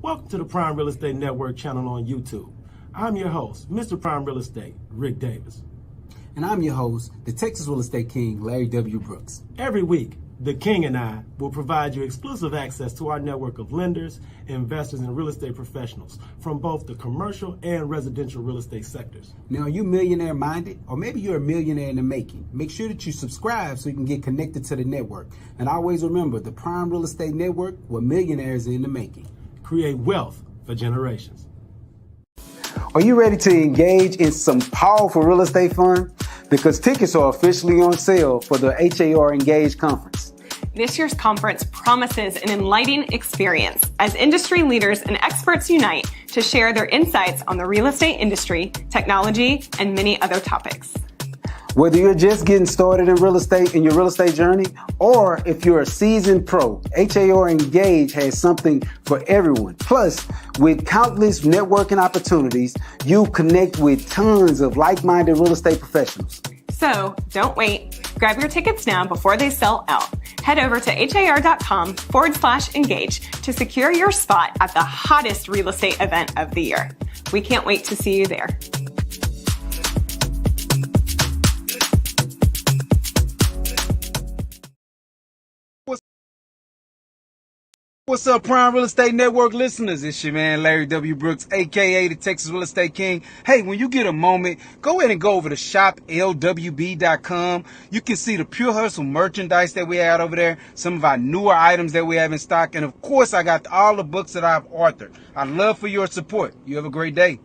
Welcome to the Prime Real Estate Network channel on YouTube. I'm your host, Mr. Prime Real Estate, Ric Davis. And I'm your host, the Texas Real Estate King, LarryWBrooks. Every week, the King and I will provide you exclusive access to our network of lenders, investors, and real estate professionals from both the commercial and residential real estate sectors. Now, are you millionaire minded? Or maybe you're a millionaire in the making. Make sure that you subscribe so you can get connected to the network. And always remember, the Prime Real Estate Network, where millionaires are in the making. Create wealth for generations. Are you ready to engage in some powerful real estate fun? Because tickets are officially on sale for the HAR Engage Conference. This year's conference promises an enlightening experience as industry leaders and experts unite to share their insights on the real estate industry, technology, and many other topics. Whether you're just getting started in real estate in your real estate journey, or if you're a seasoned pro, HAR Engage has something for everyone. Plus, with countless networking opportunities, you connect with tons of like-minded real estate professionals. So don't wait. Grab your tickets now before they sell out. Head over to har.com/engage to secure your spot at the hottest real estate event of the year. We can't wait to see you there. What's up, Prime Real Estate Network listeners? It's your man, LarryWBrooks, a.k.a. the Texas Real Estate King. Hey, when you get a moment, go ahead and go over to shoplwb.com. You can see the Pure Hustle merchandise that we had over there, some of our newer items that we have in stock, and of course, I got all the books that I've authored. I'd love for your support. You have a great day.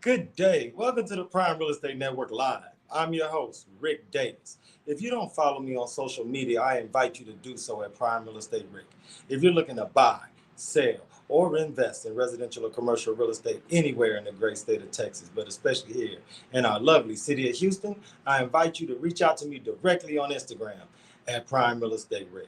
Good day. Welcome to the Prime Real Estate Network Live. I'm your host, Ric Davis. If you don't follow me on social media, I invite you to do so at Prime Real Estate Ric. If you're looking to buy, sell, or invest in residential or commercial real estate anywhere in the great state of Texas, but especially here in our lovely city of Houston, I invite you to reach out to me directly on Instagram at Prime Real Estate Ric.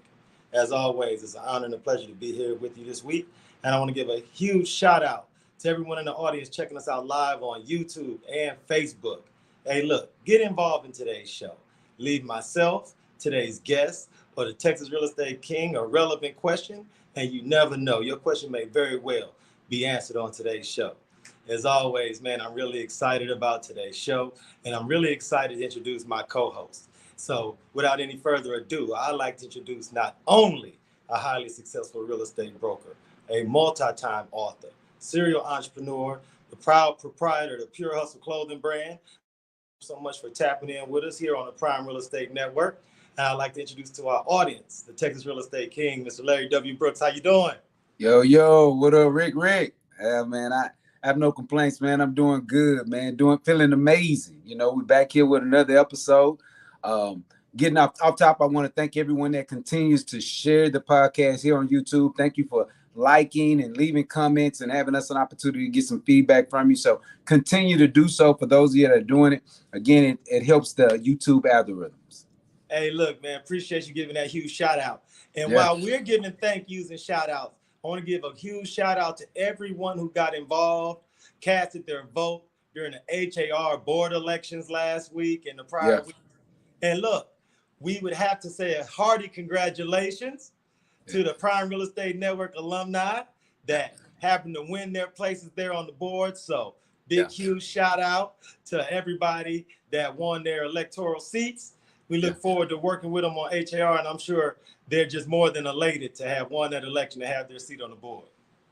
As always, it's an honor and a pleasure to be here with you this week, and I want to give a huge shout out to everyone in the audience checking us out live on YouTube and Facebook. Hey, look, get involved in today's show. Leave myself, today's guest, or the Texas Real Estate King a relevant question, and you never know. Your question may very well be answered on today's show. As always, man, I'm really excited about today's show, and I'm really excited to introduce my co-host. So without any further ado, I'd like to introduce not only a highly successful real estate broker, a multi-time author, serial entrepreneur, the proud proprietor of the Pure Hustle clothing brand. So much for tapping in with us here on the Prime Real Estate Network. And I'd like to introduce to our audience, the Texas Real Estate King, Mr. LarryWBrooks. How you doing? Yo, what up, Ric? Man, I have no complaints, man. I'm doing good, man. Feeling amazing. You know, we're back here with another episode. Getting off top, I want to thank everyone that continues to share the podcast here on YouTube. Thank you for liking and leaving comments and having us an opportunity to get some feedback from you. So continue to do so for those of you that are doing it. Again, it helps the YouTube algorithms. Hey, look, man, appreciate you giving that huge shout out. And while we're giving thank yous and shout outs, I want to give a huge shout out to everyone who got involved, casted their vote during the HAR board elections last week and the prior week. And look, we would have to say a hearty congratulations to the Prime Real Estate Network alumni that happened to win their places there on the board. So huge shout out to everybody that won their electoral seats. We look forward to working with them on HAR, and I'm sure they're just more than elated to have won that election and have their seat on the board.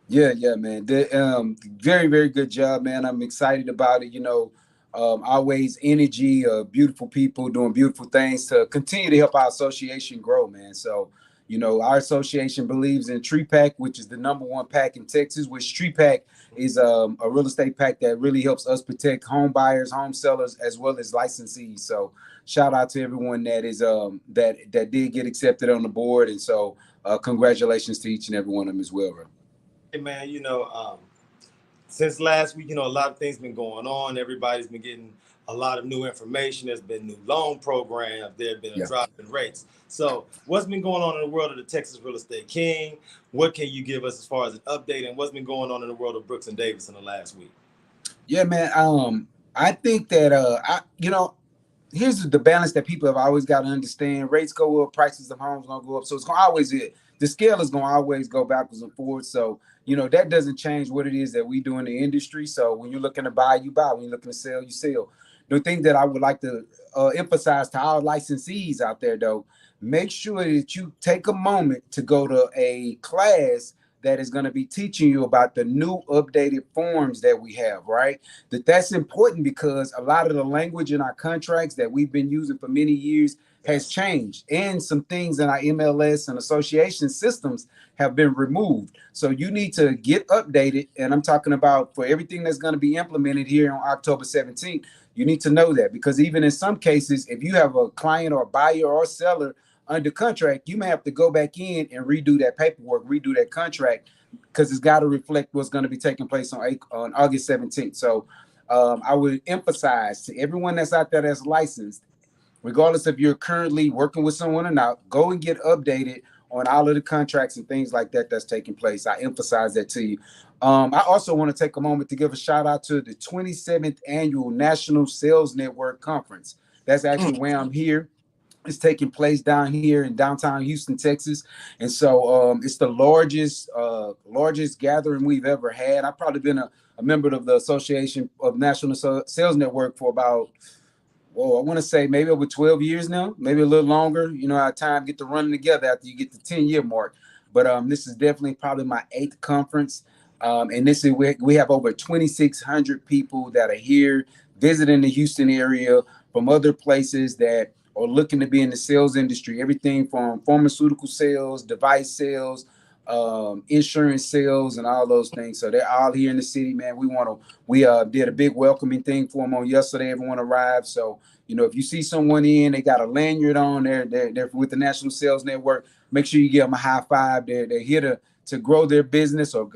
Yeah, man. Very, very good job, man. I'm excited about it. You know, always energy, beautiful people doing beautiful things to continue to help our association grow, man. So, you know, our association believes in Tree Pack, which is the #1 pack in Texas, which Tree Pack is a real estate pack that really helps us protect home buyers, home sellers, as well as licensees. So shout out to everyone that is that did get accepted on the board. And so congratulations to each and every one of them as well, bro. Hey, man, you know, since last week, you know, a lot of things been going on. Everybody's been getting a lot of new information. There's been new loan programs. There have been a drop in rates. So what's been going on in the world of the Texas Real Estate King? What can you give us as far as an update? And what's been going on in the world of Brooks and Davis in the last week? Yeah, man. I think that here's the balance that people have always got to understand. Rates go up, prices of homes gonna go up. So it's gonna always the scale is gonna always go backwards and forwards. So, that doesn't change what it is that we do in the industry. So when you're looking to buy, you buy. When you're looking to sell, you sell. The thing that I would like to emphasize to our licensees out there, though, make sure that you take a moment to go to a class that is going to be teaching you about the new updated forms that we have, right? That's important because a lot of the language in our contracts that we've been using for many years has changed, and some things in our MLS and association systems have been removed. So you need to get updated, and I'm talking about for everything that's going to be implemented here on October 17th. You need to know that, because even in some cases, if you have a client or buyer or seller under contract, you may have to go back in and redo that paperwork, redo that contract, because it's got to reflect what's going to be taking place on August 17th. So I would emphasize to everyone that's out there that's licensed, regardless if you're currently working with someone or not, go and get updated on all of the contracts and things like that that's taking place. I emphasize that to you. I also want to take a moment to give a shout out to the 27th annual National Sales Network Conference. That's actually where I'm here. It's taking place down here in downtown Houston, Texas, and so it's the largest gathering we've ever had. I've probably been a member of the Association of National Sales Network for about, I want to say maybe over 12 years now, maybe a little longer. Our time get to running together after you get the 10-year mark. But this is definitely probably my 8th conference, and this is we have over 2,600 people that are here visiting the Houston area from other places that are looking to be in the sales industry, everything from pharmaceutical sales, device sales, insurance sales, and all those things. So they're all here in the city, man. We did a big welcoming thing for them on yesterday. Everyone arrived. So, if you see someone in, they got a lanyard on, they're with the National Sales Network, make sure you give them a high five. They're here to grow their business or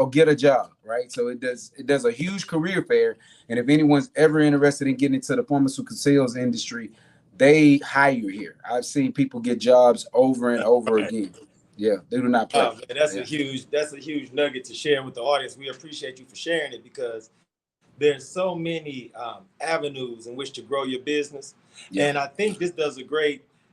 get a job, right? So it does a huge career fair. And if anyone's ever interested in getting into the pharmaceutical sales industry, they hire here. I've seen people get jobs over and over again. Yeah, they do not play. Oh, man, that's a huge nugget to share with the audience. We appreciate you for sharing it, because there's so many avenues in which to grow your business. Yeah. And I think this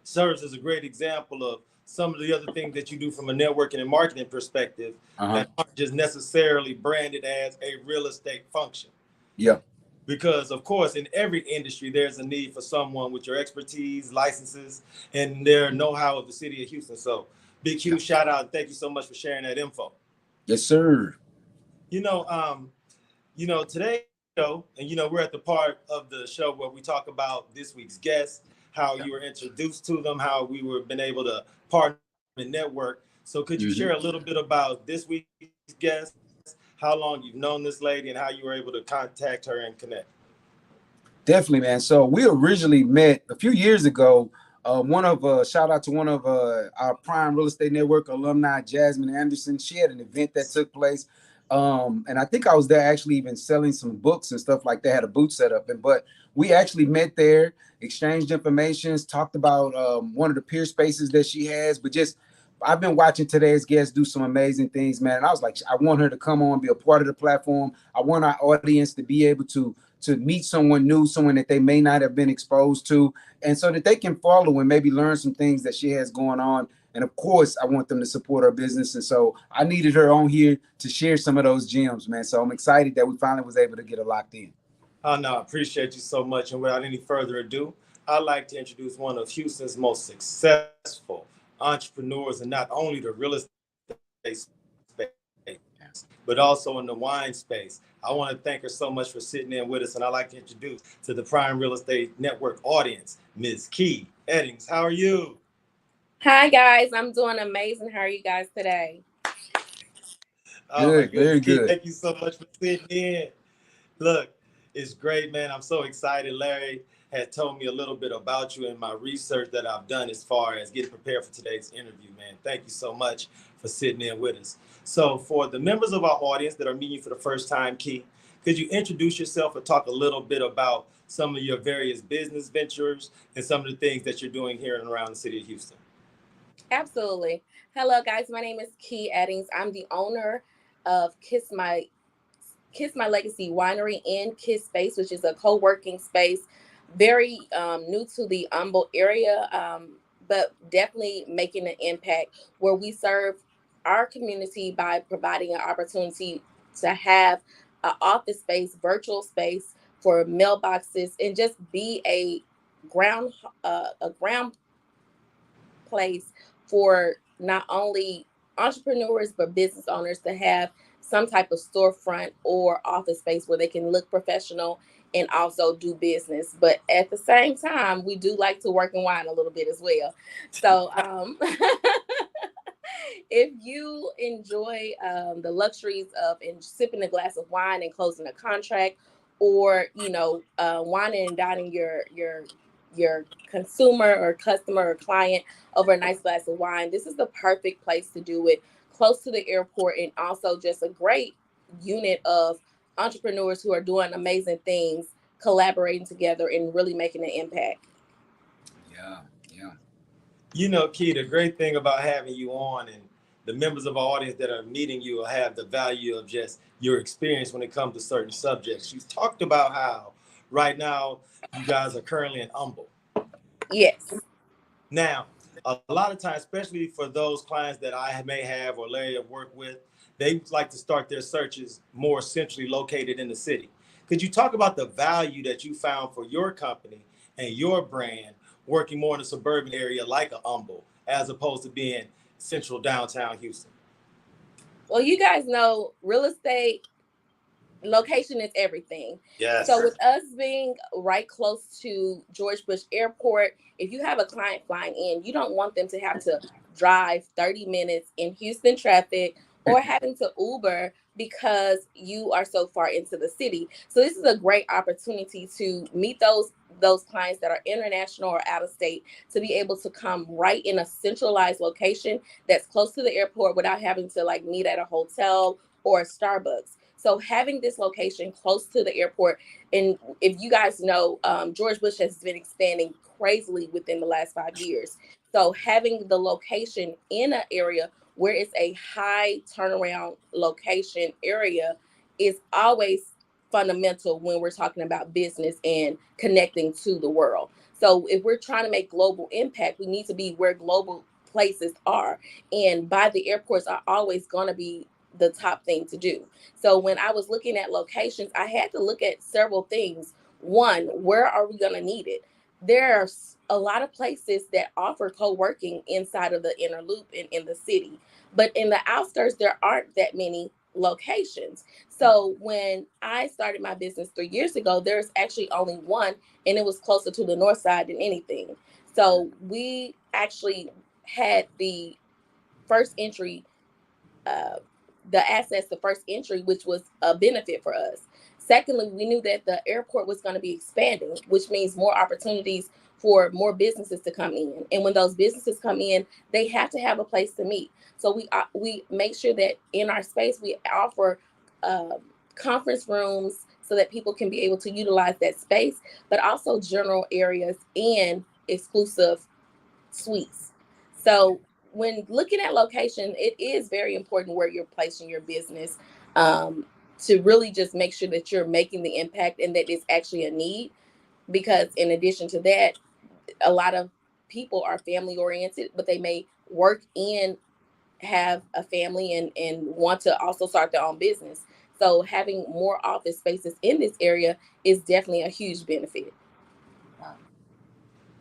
serves as a great example of some of the other things that you do from a networking and marketing perspective that aren't just necessarily branded as a real estate function. Yeah. Because, of course, in every industry, there's a need for someone with your expertise, licenses, and their know-how of the city of Houston. So big, huge shout out. Thank you so much for sharing that info. Yes, sir. Today, and we're at the part of the show where we talk about this week's guests, how you were introduced to them, how we were been able to partner and network. So could you share a little bit about this week's guest, how long you've known this lady, and how you were able to contact her and connect? Definitely, man. So we originally met a few years ago. Shout out to one of our Prime Real Estate Network alumni, Jasmine Anderson. She had an event that took place. And I think I was there actually even selling some books and stuff like that, had a booth set up. But we actually met there, exchanged information, talked about one of the peer spaces that she has. But I've been watching today's guest do some amazing things, man. And I was like, I want her to come on, be a part of the platform. I want our audience to be able to meet someone new, someone that they may not have been exposed to, and so that they can follow and maybe learn some things that she has going on. And of course, I want them to support her business. And so I needed her on here to share some of those gems, man. So I'm excited that we finally was able to get her locked in. Oh, no, I appreciate you so much. And without any further ado, I'd like to introduce one of Houston's most successful entrepreneurs, and not only the real estate space, but also in the wine space. I want to thank her so much for sitting in with us, and I'd like to introduce to the Prime Real Estate Network audience, Ms. Key Eddings. How are you? Hi, guys. I'm doing amazing. How are you guys today? Good, very good. Thank you so much for sitting in. Look, it's great, man. I'm so excited. Larry had told me a little bit about you in my research that I've done as far as getting prepared for today's interview, man. Thank you so much for sitting in with us. So for the members of our audience that are meeting you for the first time, Key, could you introduce yourself and talk a little bit about some of your various business ventures and some of the things that you're doing here and around the city of Houston? Absolutely. Hello, guys. My name is Key Eddings. I'm the owner of Kiss My Kiss My Legacy Winery and Kiss Space, which is a co-working space, very new to the Humble area, but definitely making an impact where we serve our community by providing an opportunity to have an office space, virtual space for mailboxes, and just be ground a ground place for not only entrepreneurs but business owners to have some type of storefront or office space where they can look professional and also do business. But at the same time, we do like to work and wine a little bit as well. So if you enjoy the luxuries of sipping a glass of wine and closing a contract, or wining and dining your consumer or customer or client over a nice glass of wine, this is the perfect place to do it, close to the airport, and also just a great unit of entrepreneurs who are doing amazing things, collaborating together and really making an impact. Yeah. Key, the great thing about having you on, and the members of our audience that are meeting you will have the value of just your experience when it comes to certain subjects. You talked about how right now you guys are currently in Humble. Yes. Now, a lot of times, especially for those clients that I may have or Larry have worked with, they like to start their searches more centrally located in the city. Could you talk about the value that you found for your company and your brand working more in a suburban area like a Humble, as opposed to being central downtown Houston? Well, you guys know real estate location is everything. Yes. So with us being right close to George Bush Airport, if you have a client flying in, you don't want them to have to drive 30 minutes in Houston traffic or having to Uber because you are so far into the city. So this is a great opportunity to meet those clients that are international or out of state, to be able to come right in a centralized location that's close to the airport without having to meet at a hotel or a Starbucks. So having this location close to the airport, and if you guys know, George Bush has been expanding crazily within the last 5 years. So having the location in an area where it's a high turnaround location area is always fundamental when we're talking about business and connecting to the world. So if we're trying to make global impact, we need to be where global places are. And by the airports are always going to be the top thing to do. So when I was looking at locations, I had to look at several things. One, where are we going to need it? There's a lot of places that offer co-working inside of the inner loop and in the city, but in the outskirts, there aren't that many locations. So when I started my business 3 years ago, there's actually only one, and it was closer to the north side than anything. So we actually had the first entry, the access to first entry, which was a benefit for us. Secondly, we knew that the airport was going to be expanding, which means more opportunities for more businesses to come in. And when those businesses come in, they have to have a place to meet. So we make sure that in our space, we offer conference rooms so that people can be able to utilize that space, but also general areas and exclusive suites. So when looking at location, it is very important where you're placing your business, to really just make sure that you're making the impact and that it's actually a need. Because in addition to that, a lot of people are family oriented, but they may work and have a family and want to also start their own business. So having more office spaces in this area is definitely a huge benefit.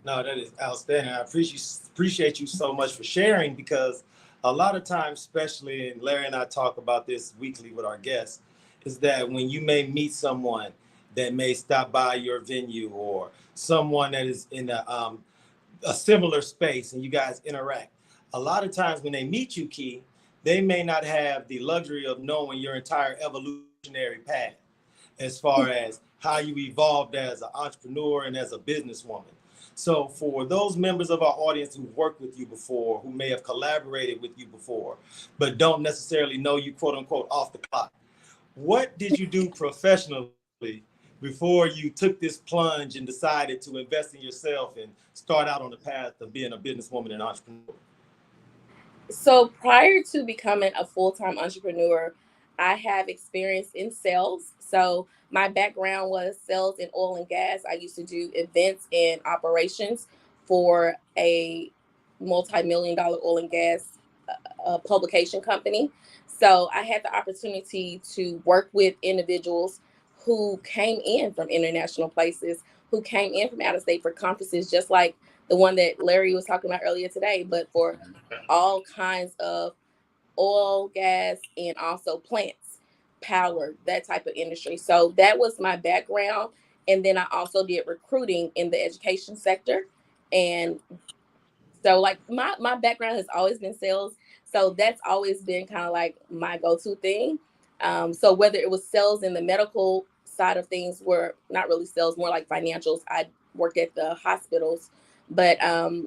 No, that is outstanding. I appreciate you so much for sharing, because a lot of times, especially, and Larry and I talk about this weekly with our guests, is that when you may meet someone that may stop by your venue, or someone that is in a similar space and you guys interact, a lot of times when they meet you, Key, they may not have the luxury of knowing your entire evolutionary path as far as how you evolved as an entrepreneur and as a businesswoman. So for those members of our audience who've worked with you before, who may have collaborated with you before, but don't necessarily know you, quote unquote, off the clock, what did you do professionally before you took this plunge and decided to invest in yourself and start out on the path of being a businesswoman and entrepreneur? So prior to becoming a full-time entrepreneur, I have experience in sales. So my background was sales in oil and gas. I used to do events and operations for a multi-million-dollar oil and gas publication company. So I had the opportunity to work with individuals who came in from international places, who came in from out of state for conferences, just like the one that Larry was talking about earlier today, but for all kinds of oil, gas, and also plants, power, that type of industry. So that was my background. And then I also did recruiting in the education sector. And so like my background has always been sales. So that's always been kind of like my go-to thing. So whether it was sales in the medical side of things, were not really sales, more like financials. I worked at the hospitals, but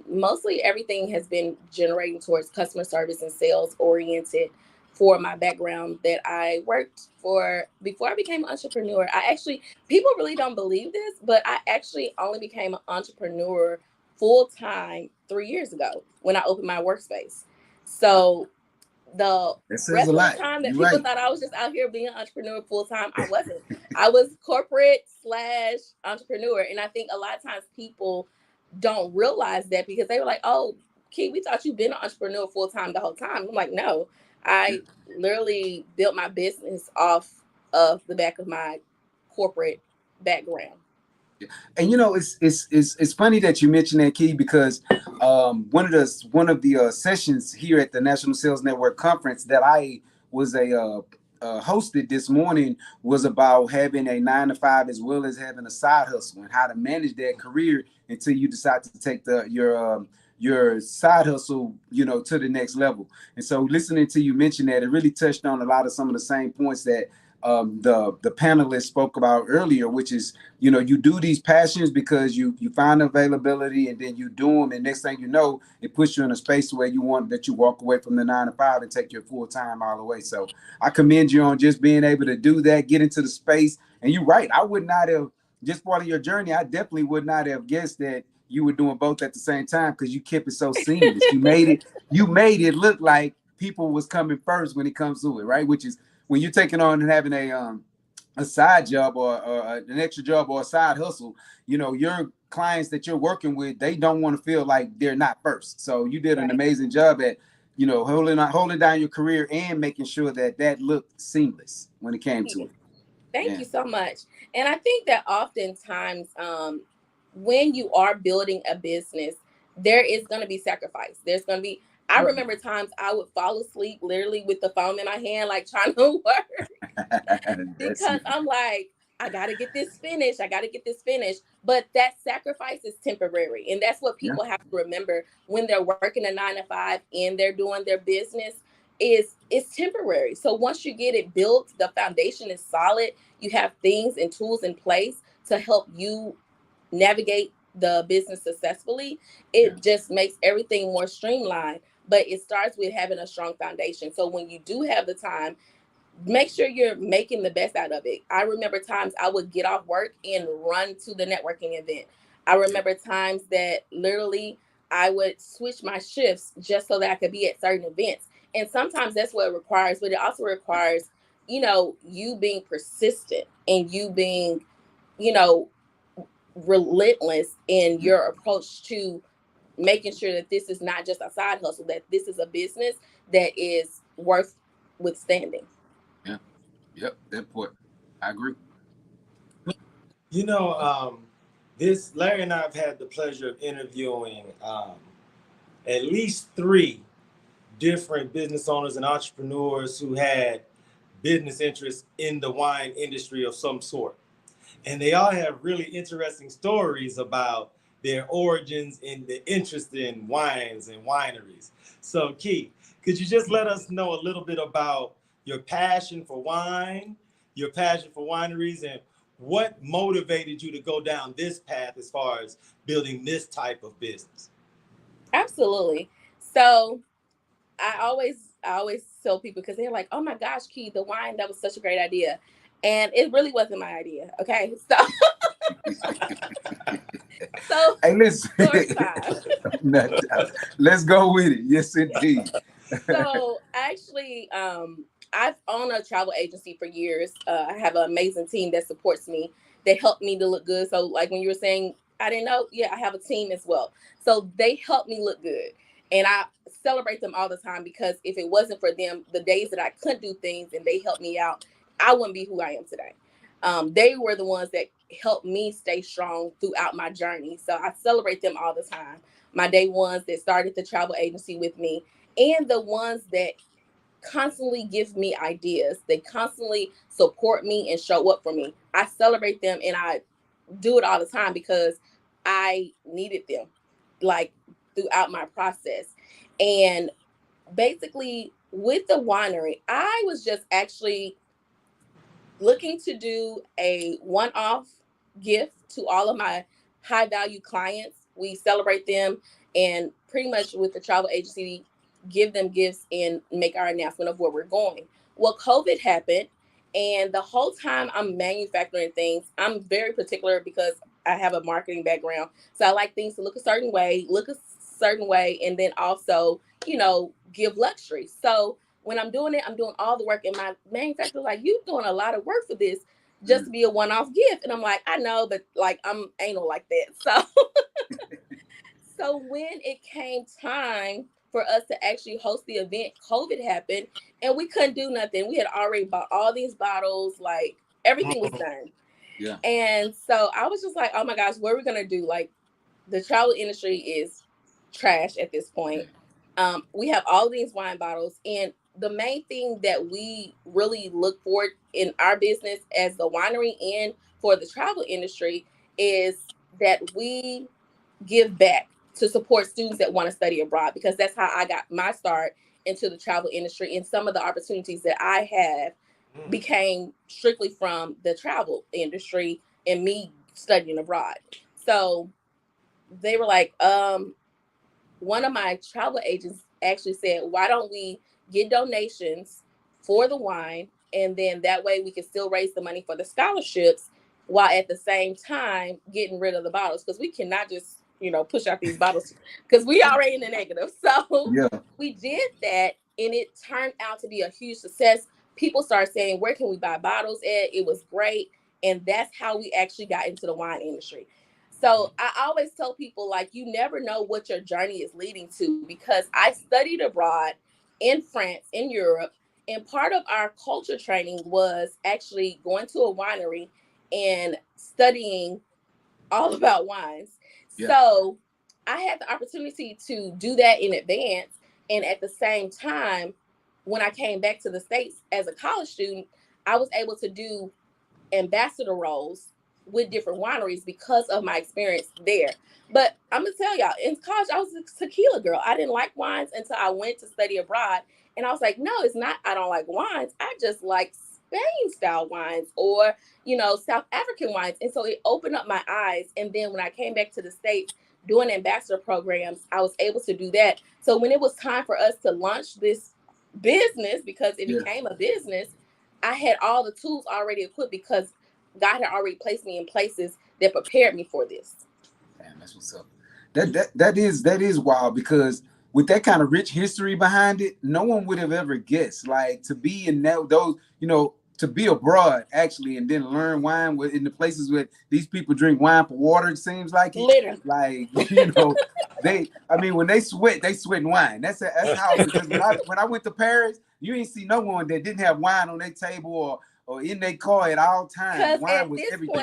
mostly everything has been generating towards customer service and sales oriented for my background that I worked for before I became an entrepreneur. I actually, people really don't believe this, but I actually only became an entrepreneur full time 3 years ago when I opened my workspace. So the rest of the time that people thought I was just out here being an entrepreneur full time, I wasn't. I was corporate / entrepreneur. And I think a lot of times people don't realize that because they were like, oh, Key, we thought you've been an entrepreneur full time the whole time. I'm like, no, I literally built my business off of the back of my corporate background. And it's funny that you mentioned that, Key, because one of the sessions here at the National Sales Network Conference that I was hosted this morning was about having a 9-to-5 as well as having a side hustle and how to manage that career until you decide to take your side hustle, to the next level. And so listening to you mention that, it really touched on a lot of some of the same points that the panelists spoke about earlier, which is, you do these passions because you find availability and then you do them. And next thing you know, it puts you in a space where you want that you walk away from the 9-to-5 and take your full time all the way. So I commend you on just being able to do that, get into the space. And you're right. I would not have, just part of your journey, I definitely would not have guessed that you were doing both at the same time because you kept it so seamless. You made it look like people was coming first when it comes to it, right? Which is when you're taking on and having a side job or an extra job or a side hustle, your clients that you're working with, they don't want to feel like they're not first. So you did an amazing job at, holding down your career and making sure that looked seamless when it came to it. Thank you so much. And I think that oftentimes when you are building a business, there is going to be sacrifice. There's going to be, I remember times I would fall asleep literally with the phone in my hand, like trying to work because I'm like, I got to get this finished. But that sacrifice is temporary. And that's what people have to remember when they're working a 9-to-5 and they're doing their business is it's temporary. So once you get it built, the foundation is solid. You have things and tools in place to help you navigate the business successfully. It just makes everything more streamlined. But it starts with having a strong foundation. So when you do have the time, make sure you're making the best out of it. I remember times I would get off work and run to the networking event. I remember times that literally I would switch my shifts just so that I could be at certain events. And sometimes that's what it requires, but it also requires, you being persistent and you being, relentless in your approach to making sure that this is not just a side hustle, that this is a business that is worth withstanding. Yeah. Yep. That point. I agree. This Larry and I have had the pleasure of interviewing at least 3 different business owners and entrepreneurs who had business interests in the wine industry of some sort. And they all have really interesting stories about their origins and the interest in wines and wineries. So, Key, could you just let us know a little bit about your passion for wine, your passion for wineries, and what motivated you to go down this path as far as building this type of business? Absolutely. So I always tell people, because they're like, oh my gosh, Key, the wine, that was such a great idea. And it really wasn't my idea. Okay. So hey, listen. Let's go with it. Yes, indeed. So actually, I've owned a travel agency for years. I have an amazing team that supports me, that help me to look good. So like when you were saying, I didn't know, yeah, I have a team as well. So they help me look good. And I celebrate them all the time, because if it wasn't for them, the days that I couldn't do things and they helped me out, I wouldn't be who I am today. They were the ones that helped me stay strong throughout my journey. So I celebrate them all the time. My day ones that started the travel agency with me, and the ones that constantly give me ideas. They constantly support me and show up for me. I celebrate them, and I do it all the time because I needed them, like, throughout my process. And basically with the winery, I was just actually looking to do a one-off gift to all of my high value clients. We celebrate them, and pretty much with the travel agency, give them gifts and make our announcement of where we're going. Well, COVID happened, and the whole time I'm manufacturing things, I'm very particular because I have a marketing background. So I like things to look a certain way, and then also, give luxury. So when I'm doing it, I'm doing all the work, and my manufacturer's like, you doing a lot of work for this just to be a one-off gift. And I'm like, I know, but like, I'm anal like that. So when it came time for us to actually host the event, COVID happened, and we couldn't do nothing. We had already bought all these bottles, like everything was done. Yeah. And so I was just like, oh my gosh, what are we going to do? Like, the travel industry is trash at this point. We have all these wine bottles, and the main thing that we really look for in our business as the winery and for the travel industry is that we give back to support students that want to study abroad, because that's how I got my start into the travel industry. And some of the opportunities that I have became strictly from the travel industry and me studying abroad. So they were like, one of my travel agents actually said, why don't we get donations for the wine, and then that way we can still raise the money for the scholarships while at the same time getting rid of the bottles, because we cannot just push out these bottles because we already in the negative. So we did that, and it turned out to be a huge success. People started saying, where can we buy bottles at? It was great. And that's how we actually got into the wine industry. So I always tell people, like, you never know what your journey is leading to, because I studied abroad in France, in Europe, and part of our culture training was actually going to a winery and studying all about wines. So I had the opportunity to do that in advance. And at the same time, when I came back to the States as a college student, I was able to do ambassador roles with different wineries because of my experience there. But I'm gonna tell y'all, in college, I was a tequila girl. I didn't like wines until I went to study abroad. And I was like, no, it's not, I don't like wines. I just like Spain style wines, or, South African wines. And so it opened up my eyes. And then when I came back to the States doing ambassador programs, I was able to do that. So when it was time for us to launch this business, because it became a business, I had all the tools already equipped because God had already placed me in places that prepared me for this. Damn, that's what's up. That is wild, because with that kind of rich history behind it, no one would have ever guessed. Like, to be in those, to be abroad actually, and then learn wine in the places where these people drink wine for water. It seems like it. Literally. Like, when they sweat wine. That's how. Because when I went to Paris, you ain't see no one that didn't have wine on their table or in their car at all times. Wine was everything.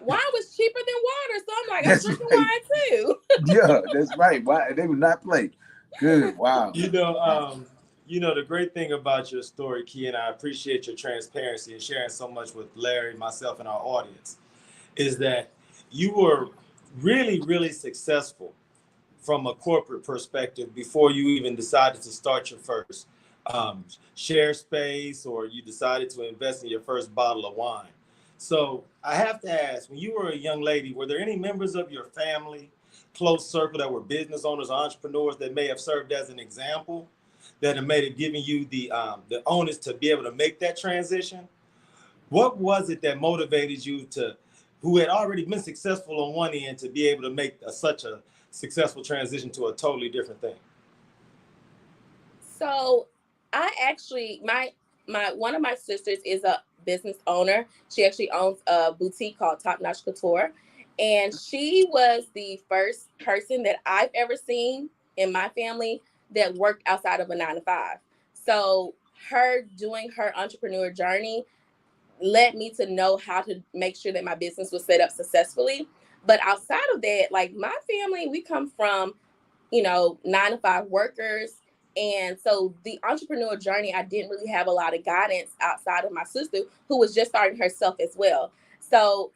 Wine was cheaper than water, so I'm like, I'm drinking wine too. Yeah, that's right. Why they would not play. Good. Wow. The great thing about your story, Key, and I appreciate your transparency and sharing so much with Larry, myself, and our audience, is that you were really, really successful from a corporate perspective before you even decided to start your first share space, or you decided to invest in your first bottle of wine. So I have to ask, when you were a young lady, were there any members of your family, close circle, that were business owners, entrepreneurs, that may have served as an example, that have made it, giving you the onus to be able to make that transition? What was it that motivated you who had already been successful on one end, to be able to make such a successful transition to a totally different thing? So I actually, my one of my sisters is a business owner. She actually owns a boutique called Top Notch Couture, and she was the first person that I've ever seen in my family that worked outside of a 9 to 5. So her doing her entrepreneur journey led me to know how to make sure that my business was set up successfully. But outside of that, like my family, we come from, 9 to 5 workers. And so the entrepreneur journey, I didn't really have a lot of guidance outside of my sister who was just starting herself as well. So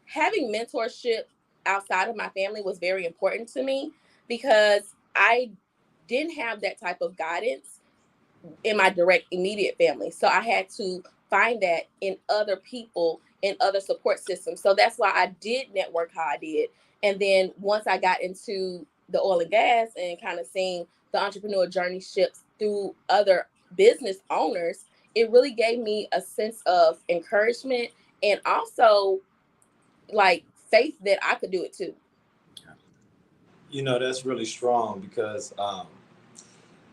having mentorship outside of my family was very important to me because I didn't have that type of guidance in my direct immediate family. So I had to find that in other people, in other support systems. So that's why I did network how I did. And then once I got into the oil and gas and kind of seeing the entrepreneur journey shifts through other business owners, it really gave me a sense of encouragement and also like faith that I could do it too. That's really strong because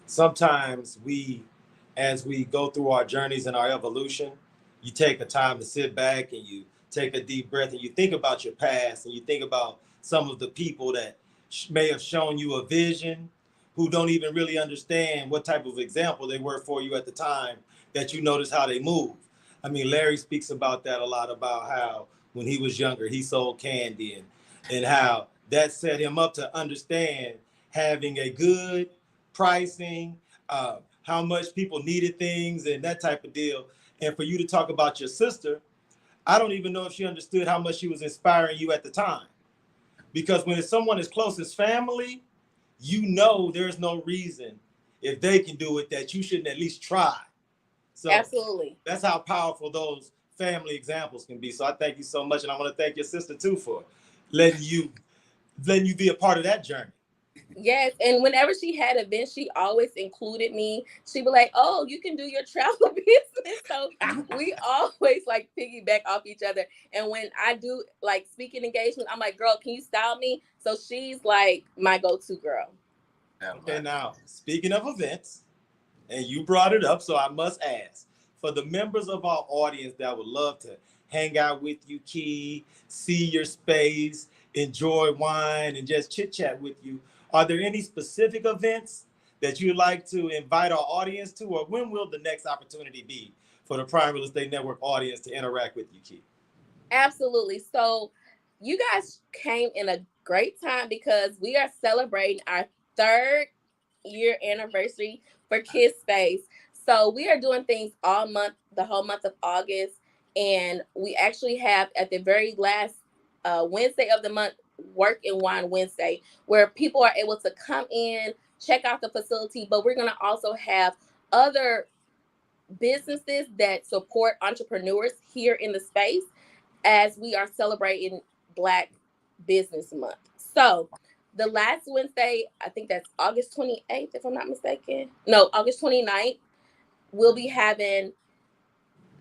sometimes as we go through our journeys and our evolution, you take a time to sit back and you take a deep breath and you think about your past and you think about some of the people that may have shown you a vision who don't even really understand what type of example they were for you at the time that you notice how they move. I mean, Larry speaks about that a lot, about how when he was younger, he sold candy and how that set him up to understand having a good pricing, how much people needed things and that type of deal. And for you to talk about your sister, I don't even know if she understood how much she was inspiring you at the time. Because when it's someone as close as family, there's no reason if they can do it that you shouldn't at least try. So Absolutely. That's how powerful those family examples can be. So I thank you so much. And I want to thank your sister too for letting you be a part of that journey. Yes, and whenever she had events, she always included me. She'd be like, "Oh, you can do your travel business." So we always like piggyback off each other. And when I do like speaking engagement, I'm like, "Girl, can you style me?" So she's like my go-to girl. Okay, now speaking of events, and you brought it up, so I must ask for the members of our audience that would love to hang out with you, Key, see your space, enjoy wine, and just chit chat with you. Are there any specific events that you'd like to invite our audience to, or when will the next opportunity be for the Prime Real Estate Network audience to interact with you, Key? Absolutely. So you guys came in a great time because we are celebrating our 3rd year anniversary for Kids Space. So we are doing things all month, the whole month of August. And we actually have at the very last Wednesday of the month, Work and Wine Wednesday, where people are able to come in, check out the facility, but we're going to also have other businesses that support entrepreneurs here in the space as we are celebrating Black Business Month. So the last Wednesday, I think that's August 28th, if I'm not mistaken. No, August 29th, we'll be having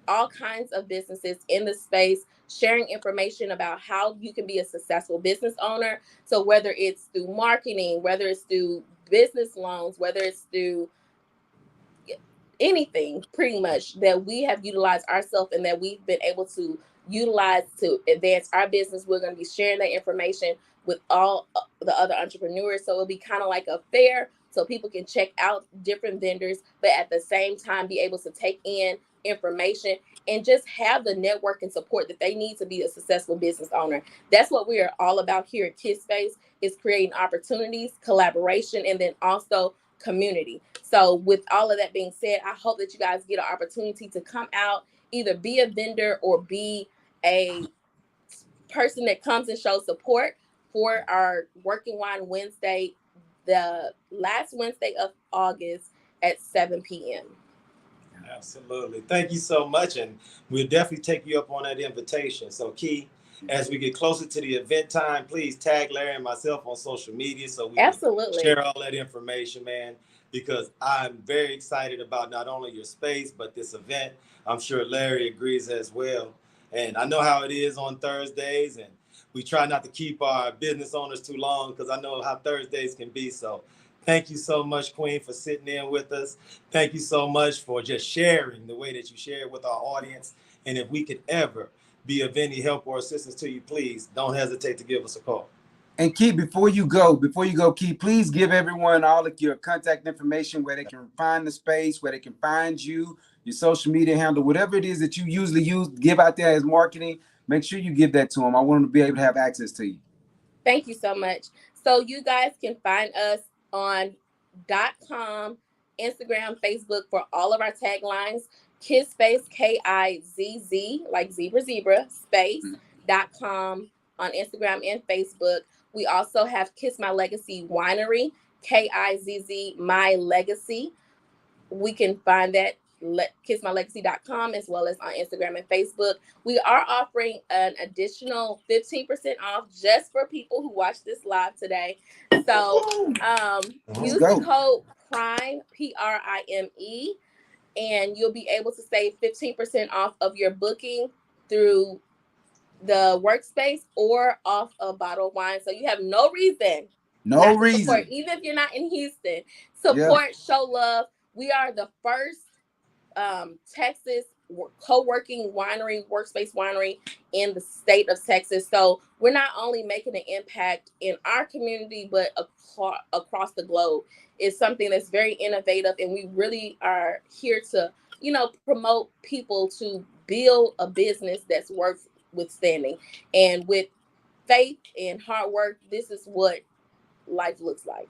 all kinds of businesses in the space sharing information about how you can be a successful business owner. So whether it's through marketing, whether it's through business loans, whether it's through anything pretty much that we have utilized ourselves and that we've been able to utilize to advance our business, we're going to be sharing that information with all the other entrepreneurs. So it'll be kind of like a fair so people can check out different vendors, but at the same time be able to take in information and just have the network and support that they need to be a successful business owner. That's what we are all about here at Kids Space, is creating opportunities, collaboration, and then also community. So with all of that being said, I hope that you guys get an opportunity to come out, either be a vendor or be a person that comes and shows support for our Working Wine Wednesday, the last Wednesday of August at 7 p.m. Absolutely. Thank you so much. And we'll definitely take you up on that invitation. So Key, as we get closer to the event time, please tag Larry and myself on social media so we can share all that information, man, because I'm very excited about not only your space, but this event. I'm sure Larry agrees as well. And I know how it is on Thursdays, and we try not to keep our business owners too long because I know how Thursdays can be. So Thank you so much, Queen, for sitting in with us. Thank you so much for just sharing the way that you share with our audience. And if we could ever be of any help or assistance to you, please don't hesitate to give us a call. And Key, before you go, Key, please give everyone all of your contact information, where they can find the space, where they can find you, your social media handle, whatever it is that you usually give out there as marketing. Make sure you give that to them. I want them to be able to have access to you. Thank you so much. So you guys can find us on .com, Instagram, Facebook for all of our taglines. Kiz Space, KIZZ, like zebra, space, .com on Instagram and Facebook. We also have Kiss My Legacy Winery, KIZZ, My Legacy. We can find that kissmylegacy.com as well as on Instagram and Facebook. We are offering an additional 15% off just for people who watch this live today. So use the code PRIME, PRIME, and you'll be able to save 15% off of your booking through the workspace or off a bottle of wine. So you have no reason. Support, even if you're not in Houston. Support, show love. We are the first Texas co-working winery, workspace winery in the state of Texas. So we're not only making an impact in our community, but across the globe. It's something that's very innovative, and we really are here to, promote people to build a business that's worth withstanding. And with faith and hard work, this is what life looks like.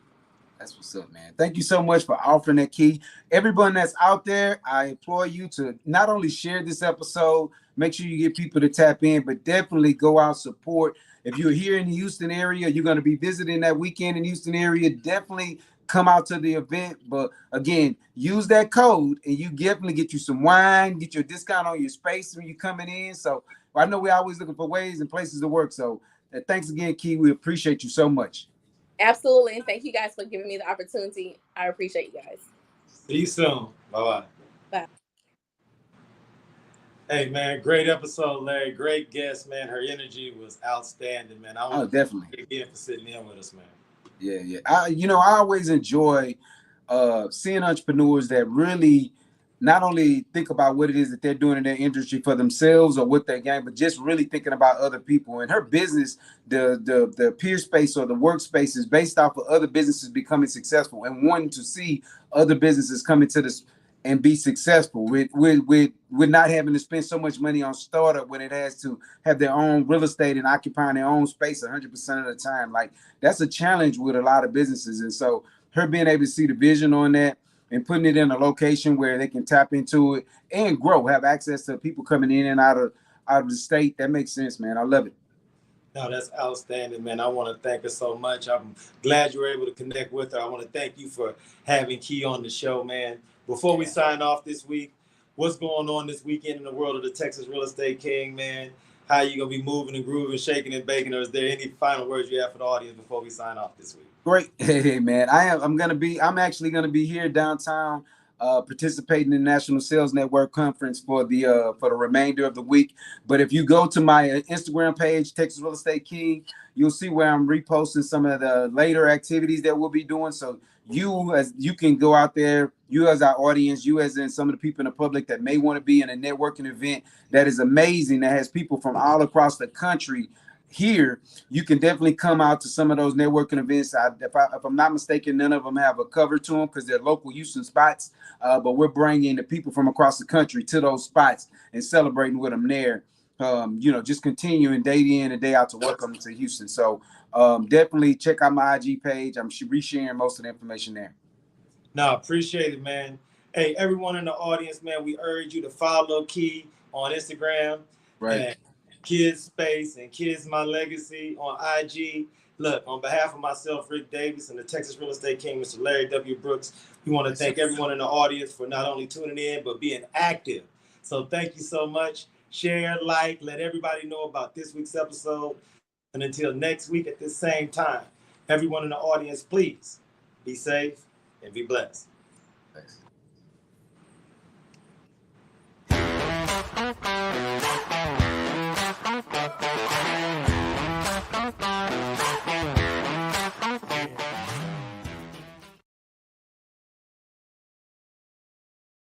That's what's up, man. Thank you so much for offering that, Key. Everyone that's out there, I implore you to not only share this episode, make sure you get people to tap in, but definitely go out, support. If you're here in the Houston area, you're going to be visiting that weekend in the Houston area, definitely come out to the event. But again, use that code and you definitely get you some wine, get your discount on your space when you're coming in. So I know we're always looking for ways and places to work. So thanks again, Key. We appreciate you so much. Absolutely. And thank you guys for giving me the opportunity. I appreciate you guys. See you soon. Bye-bye. Bye. Hey, man, great episode, Larry. Great guest, man. Her energy was outstanding, man. I want to definitely thank you again for sitting in with us, man. Yeah. I always enjoy seeing entrepreneurs that really not only think about what it is that they're doing in their industry for themselves or what they gain, but just really thinking about other people. And her business, the peer space or the workspace, is based off of other businesses becoming successful and wanting to see other businesses come into this and be successful with not having to spend so much money on startup when it has to have their own real estate and occupying their own space 100% of the time. Like, that's a challenge with a lot of businesses. And so her being able to see the vision on that and putting it in a location where they can tap into it and grow, have access to people coming in and out of the state, that makes sense, man. I love it. No, that's outstanding, man. I want to thank her so much. I'm glad you were able to connect with her. I want to thank you for having Key on the show, man. Before we sign off this week, what's going on this weekend in the world of the Texas Real Estate King, man? How you going to be moving and grooving, shaking and baking? Or is there any final words you have for the audience before we sign off this week? Great. Hey, man, I'm actually going to be here downtown participating in the National Sales Network Conference for the remainder of the week. But if you go to my Instagram page, Texas Real Estate King, you'll see where I'm reposting some of the later activities that we'll be doing. So you can go out there, you as our audience, you as in some of the people in the public that may want to be in a networking event that is amazing, that has people from all across the country here. You can definitely come out to some of those networking events. If I'm not mistaken, none of them have a cover to them because they're local Houston spots. But we're bringing the people from across the country to those spots and celebrating with them there. Just continuing day in and day out to welcome to Houston. So definitely check out my IG page. I'm resharing most of the information there. No, appreciate it, man. Hey, everyone in the audience, man, we urge you to follow Key on Instagram. Right. And Kiz Space and Kiz My Legacy on IG. Look, on behalf of myself, Ric Davis, and the Texas Real Estate King, Mr. Larry W. Brooks, we want to thank everyone in the audience for not only tuning in, but being active. So thank you so much. Share, like, let everybody know about this week's episode. And until next week at this same time, everyone in the audience, please be safe and be blessed. Thanks.